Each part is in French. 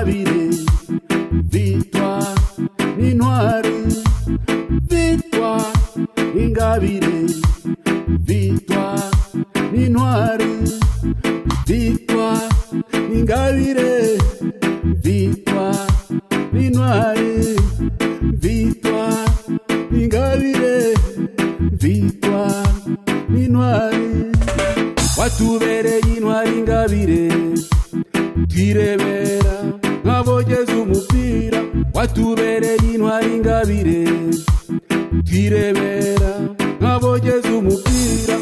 Ingabire, victoire, n'intwari, victoire, Ingabire, victoire, n'intwari, victoire, Ingabire, victoire, n'intwari, victoire, Ingabire, victoire, n'intwari. Watubereye intwari Ingabire, twirebera nk'abogeza umupira. Watubereye intwari Ingabire, twirebera nk'abogeza umupira.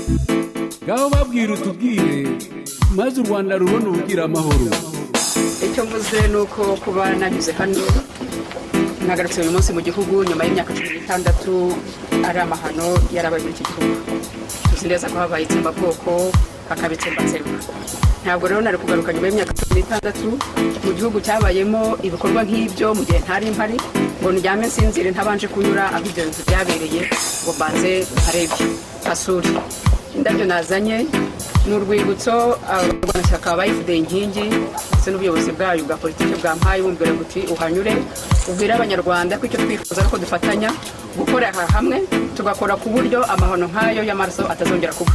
Ngaho babwira utubwire, maze u Rwanda rubona ubugira amahoro. Icyo mvuze ni uko kuba nanyuze hano nagarutse uyu munsi mu gihugu nyuma y'imyaka 16 ari amahano yarabaye muri iki gihugu. Tuzi neza ko habaye itsembabwoko, hakaba itsembatsemba. Ntabwo rero nari kugaruka nyuma y'imyaka 16 mu gihugu cyabayemo ibikorwa nk'ibyo mu gihe ntari mpari ngo ndyame nsinzire ntabanje kunyura aho ibyo bintu byabereye ngo mbanze nkarebye hasuri. Indabyo nazanye n'urwibutso abarwanashyaka ba FDL inkingi ndetse n'ubuyobozi bwayo bwa politiki bwampaye bumbwira guti uhanyure ubwira abanyarwanda ko icyo twifuza ko dufatanya gukora hamwe tugakora ku buryo amahano nk'ayo y'amaraso atazongera kuba.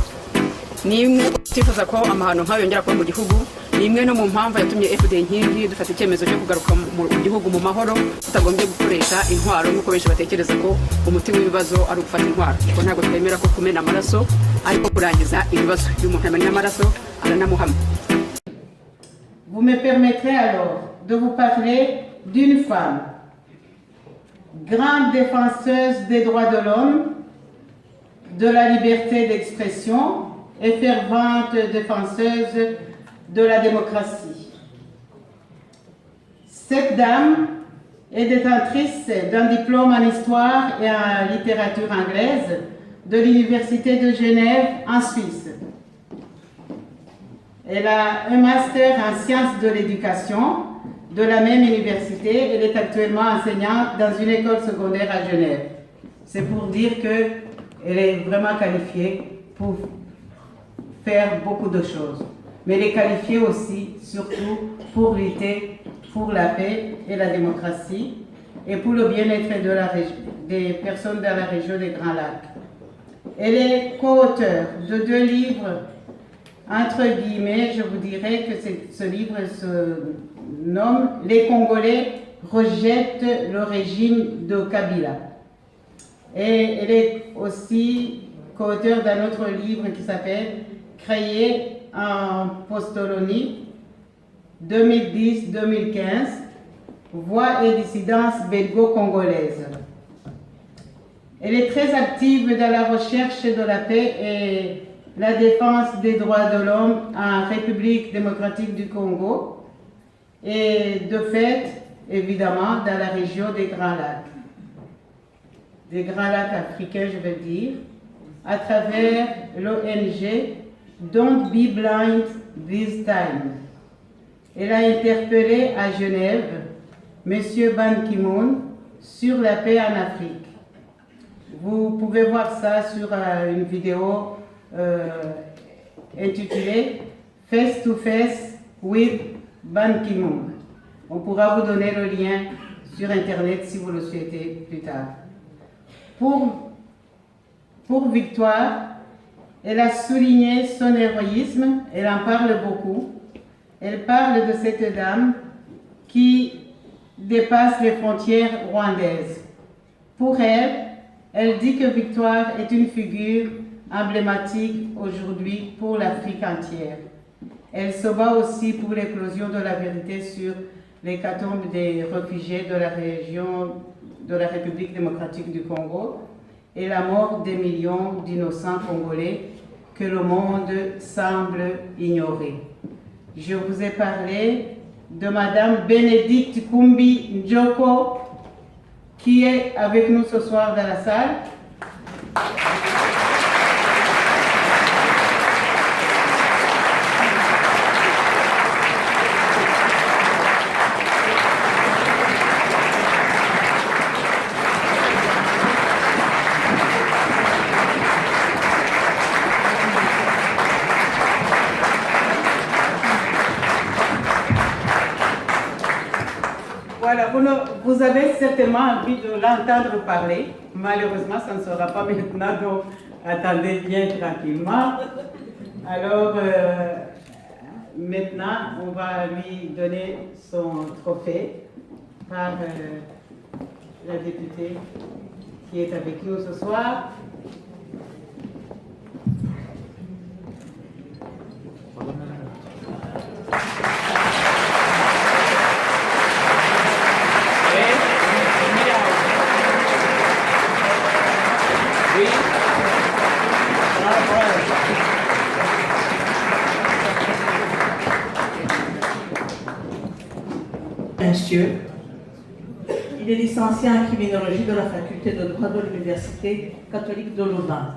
Nimwe twifuza ko amahano nk'ayo yongera kuba mu gihugu, nimwe no mu mpamvu yatumye FDL inkingi dufata icyemezo cyo kugaruka mu gihugu mu mahoro tutagombye gukoresha intwaro nk'uko benshi batekereza ko umuti w'ibibazo ari ugufata intwaro. Kuko ntabwo twemera ko kumena amaraso ariko kurangiza ibibazo y'umuntu amenya amaraso aranamuhama. Vous me permettrez alors de vous parler d'une femme, grande défenseuse des droits de l'homme, de la liberté d'expression et fervente défenseuse de la démocratie. Cette dame est détentrice d'un diplôme en histoire et en littérature anglaise de l'Université de Genève en Suisse. Elle a un master en sciences de l'éducation de la même université. Elle est actuellement enseignante dans une école secondaire à Genève. C'est pour dire qu'elle est vraiment qualifiée pour faire beaucoup de choses. Mais elle est qualifiée aussi, surtout, pour lutter pour la paix et la démocratie et pour le bien-être des personnes dans la région des Grands Lacs. Elle est co-auteure de 2 livres, entre guillemets, je vous dirais que ce livre se nomme « Les Congolais rejettent le régime de Kabila ». Et elle est aussi co-auteure d'un autre livre qui s'appelle « Créer en Postolonie 2010-2015, Voix et dissidence belgo-congolaise ». Elle est très active dans la recherche de la paix et la défense des droits de l'homme en République démocratique du Congo et de fait, évidemment, dans la région des Grands Lacs. Des Grands Lacs africains, je veux dire, à travers l'ONG Don't Be Blind This Time. Elle a interpellé à Genève M. Ban Ki-moon sur la paix en Afrique. Vous pouvez voir ça sur une vidéo intitulée Face to Face with Ban Ki-moon. On pourra vous donner le lien sur Internet si vous le souhaitez plus tard. Pour Victoire, elle a souligné son héroïsme, elle en parle beaucoup. Elle parle de cette dame qui dépasse les frontières rwandaises. Pour elle, elle dit que Victoire est une figure emblématique aujourd'hui pour l'Afrique entière. Elle se bat aussi pour l'éclosion de la vérité sur l'hécatombe des réfugiés de la région de la République démocratique du Congo et la mort des millions d'innocents Congolais que le monde semble ignorer. Je vous ai parlé de Madame Bénédicte Kumbi Njoko, qui est avec nous ce soir dans la salle. vous avez certainement envie de l'entendre parler. Malheureusement, ça ne sera pas maintenant, donc attendez bien tranquillement. Alors, maintenant, on va lui donner son trophée par la députée qui est avec nous ce soir. Monsieur, il est licencié en criminologie de la faculté de droit de l'Université catholique de Louvain.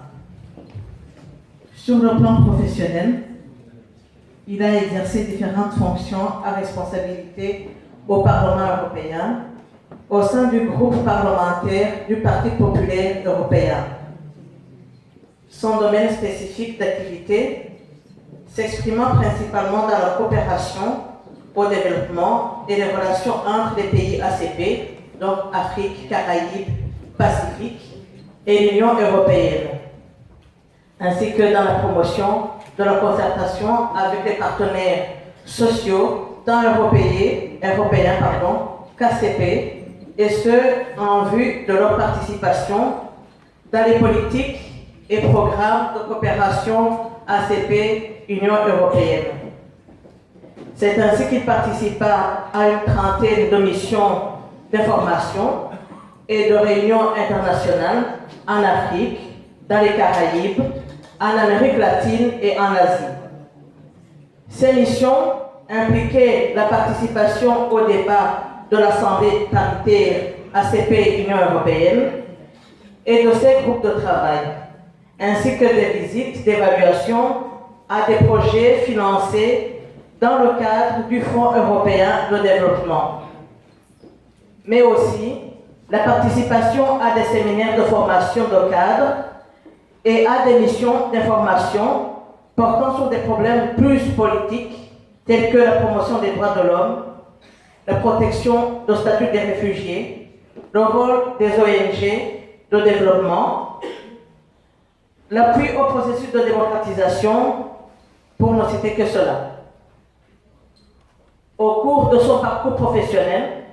Sur le plan professionnel, il a exercé différentes fonctions à responsabilité au Parlement européen, au sein du groupe parlementaire du Parti populaire européen. Son domaine spécifique d'activité s'exprimant principalement dans la coopération au développement et les relations entre les pays ACP, donc Afrique, Caraïbes, Pacifique, et l'Union européenne, ainsi que dans la promotion de la concertation avec les partenaires sociaux, tant européens, qu'ACP, et ce, en vue de leur participation dans les politiques et programmes de coopération ACP-Union européenne. C'est ainsi qu'il participa à une trentaine de missions d'information et de réunions internationales en Afrique, dans les Caraïbes, en Amérique latine et en Asie. Ces missions impliquaient la participation au débat de l'Assemblée paritaire ACP-Union européenne et de ses groupes de travail, ainsi que des visites d'évaluation à des projets financés dans le cadre du Fonds européen de développement, mais aussi la participation à des séminaires de formation de cadres et à des missions d'information portant sur des problèmes plus politiques tels que la promotion des droits de l'homme, la protection du statut des réfugiés, le rôle des ONG de développement, l'appui au processus de démocratisation, pour ne citer que cela. Au cours de son parcours professionnel,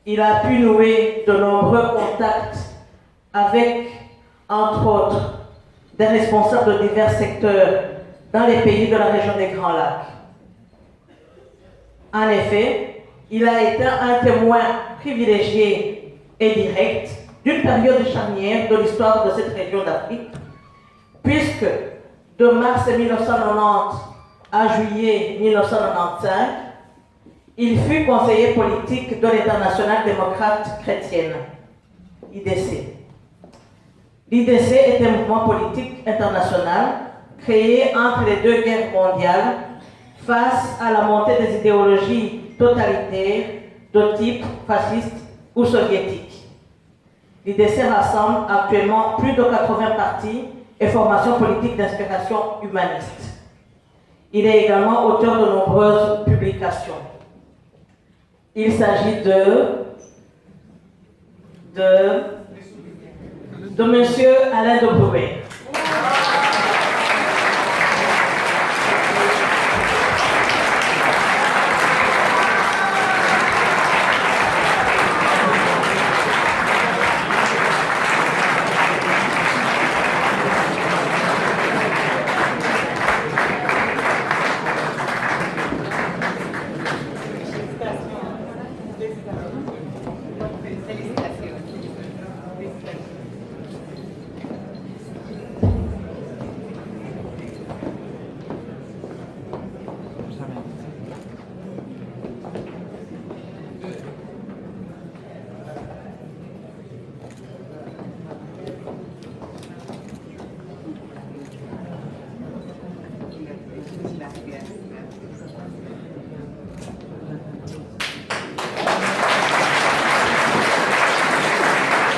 il a pu nouer de nombreux contacts avec, entre autres, des responsables de divers secteurs dans les pays de la région des Grands Lacs. En effet, il a été un témoin privilégié et direct d'une période charnière de l'histoire de cette région d'Afrique, puisque de mars 1990 à juillet 1995, il fut conseiller politique de l'Internationale démocrate chrétienne, IDC. L'IDC est un mouvement politique international créé entre les deux guerres mondiales face à la montée des idéologies totalitaires de type fasciste ou soviétique. L'IDC rassemble actuellement plus de 80 partis et formations politiques d'inspiration humaniste. Il est également auteur de nombreuses publications. Il s'agit de Monsieur Alain de Brouet.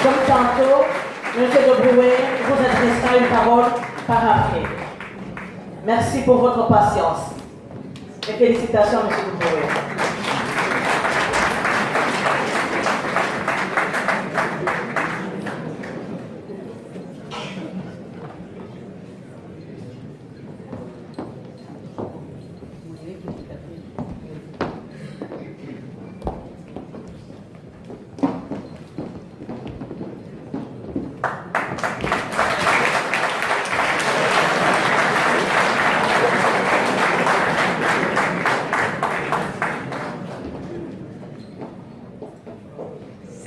Comme tantôt, M. de Brouet vous adressera une parole par après. Merci pour votre patience. Et félicitations, M. de Brouet.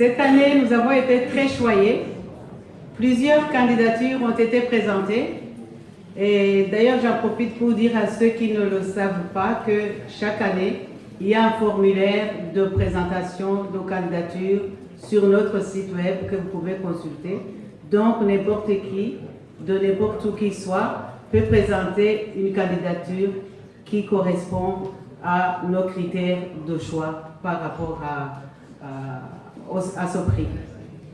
Cette année, nous avons été très choyés. Plusieurs candidatures ont été présentées. Et d'ailleurs, j'en profite pour dire à ceux qui ne le savent pas que chaque année, il y a un formulaire de présentation de candidatures sur notre site web que vous pouvez consulter. Donc, n'importe qui, de n'importe où qu'il soit, peut présenter une candidature qui correspond à nos critères de choix par rapport à ce prix.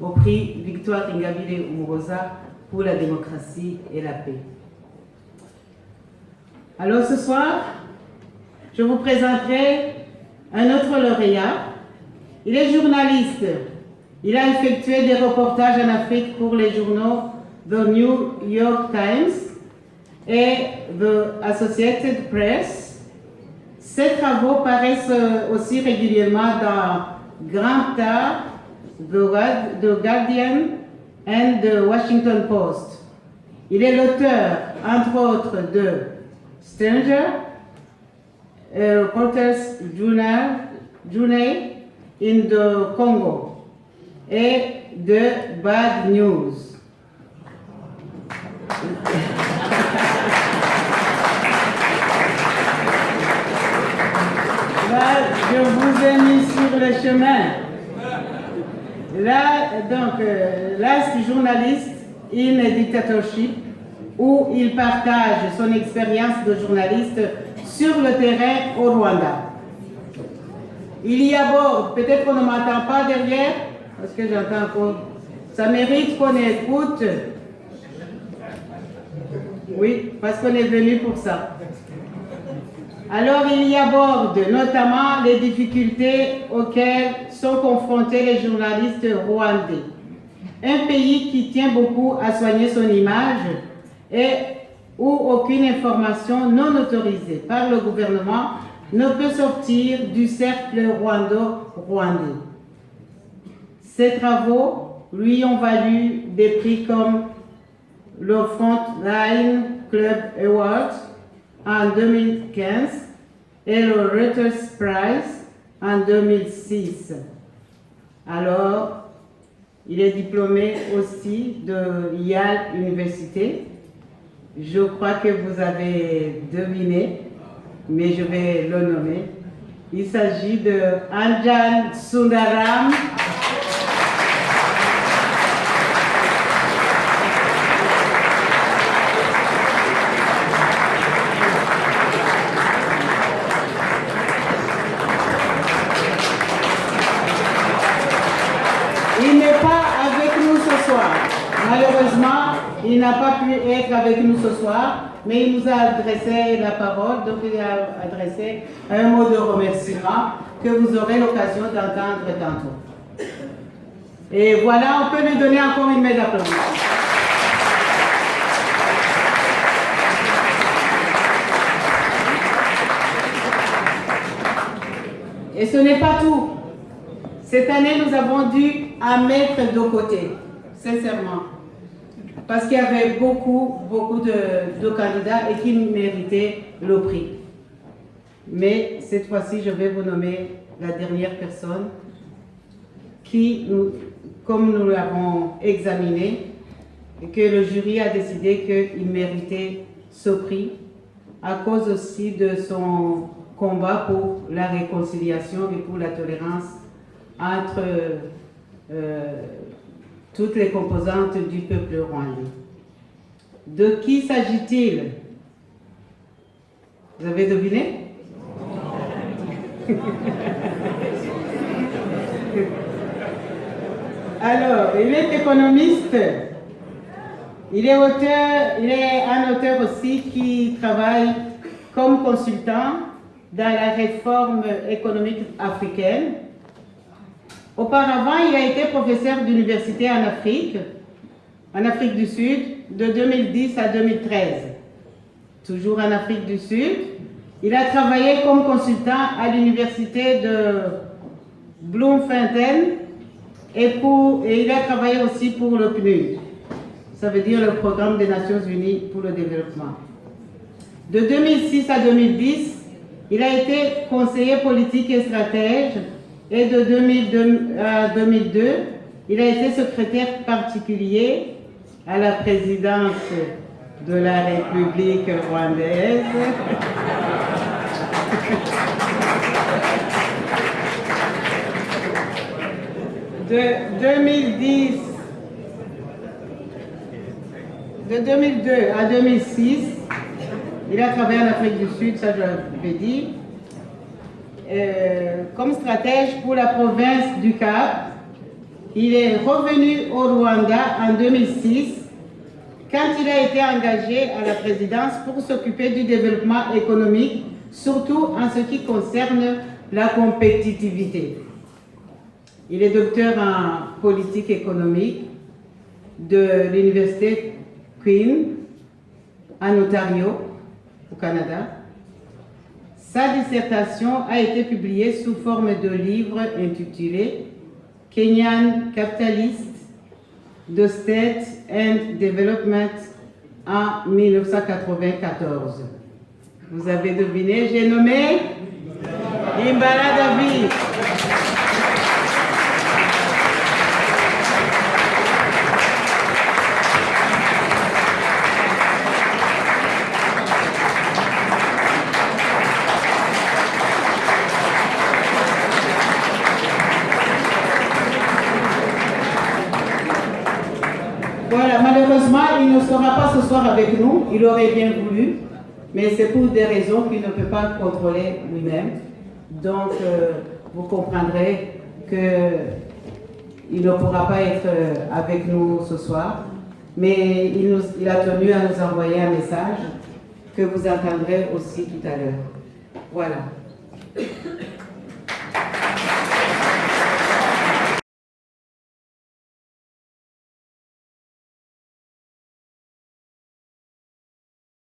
Au prix Victoire Ingabire Umuhoza pour la démocratie et la paix. Alors ce soir, je vous présenterai un autre lauréat. Il est journaliste. Il a effectué des reportages en Afrique pour les journaux The New York Times et The Associated Press. Ses travaux paraissent aussi régulièrement dans Grand Art, The Guardian et The Washington Post. Il est l'auteur, entre autres, de Stranger, Reporters Journey in the Congo et de Bad News. Là, je vous ai mis sur le chemin. Là, donc, Last Journalist in a Dictatorship, où il partage son expérience de journaliste sur le terrain au Rwanda. Il y aborde, peut-être qu'on ne m'entend pas derrière, parce que j'entends encore, ça mérite qu'on écoute. Oui, parce qu'on est venu pour ça. Alors, il y aborde notamment les difficultés auxquelles sont confrontés les journalistes rwandais. Un pays qui tient beaucoup à soigner son image et où aucune information non autorisée par le gouvernement ne peut sortir du cercle rwando-rwandais. Ses travaux lui ont valu des prix comme le Frontline Club Award en 2015 et le Reuters Prize en 2006. Alors, il est diplômé aussi de Yale Université. Je crois que vous avez deviné, mais je vais le nommer. Il s'agit de Anjan Sundaram. Il n'est pas avec nous ce soir. Malheureusement, il n'a pas pu être avec nous ce soir, mais il nous a adressé la parole, donc il a adressé un mot de remerciement que vous aurez l'occasion d'entendre tantôt. Et voilà, on peut lui donner encore une main d'applaudissements. Et ce n'est pas tout. Cette année, nous avons dû en mettre de côté, sincèrement, parce qu'il y avait beaucoup de candidats et qui méritaient le prix. Mais cette fois-ci, je vais vous nommer la dernière personne qui, comme nous l'avons examiné, et que le jury a décidé qu'il méritait ce prix à cause aussi de son combat pour la réconciliation et pour la tolérance entre toutes les composantes du peuple rwandais. De qui s'agit-il? Vous avez deviné? Alors, il est économiste, il est un auteur aussi qui travaille comme consultant dans la réforme économique africaine. Auparavant, il a été professeur d'université en Afrique du Sud, de 2010 à 2013. Toujours en Afrique du Sud, il a travaillé comme consultant à l'université de Bloemfontein et il a travaillé aussi pour le PNUD, ça veut dire le Programme des Nations Unies pour le développement. De 2006 à 2010, il a été conseiller politique et stratège Et de 2002 à 2002, il a été secrétaire particulier à la présidence de la République rwandaise. De 2002 à 2006, il a travaillé en Afrique du Sud, ça je l'avais dit, comme stratège pour la province du Cap. Il est revenu au Rwanda en 2006 quand il a été engagé à la présidence pour s'occuper du développement économique, surtout en ce qui concerne la compétitivité. Il est docteur en politique économique de l'université Queen en Ontario, au Canada. Sa dissertation a été publiée sous forme de livre intitulé Kenyan Capitalist, The State and Development en 1994. Vous avez deviné, j'ai nommé Imbala David. Voilà, malheureusement, il ne sera pas ce soir avec nous. Il aurait bien voulu, mais c'est pour des raisons qu'il ne peut pas contrôler lui-même. Donc, vous comprendrez qu'il ne pourra pas être avec nous ce soir. Mais il a tenu à nous envoyer un message que vous entendrez aussi tout à l'heure. Voilà.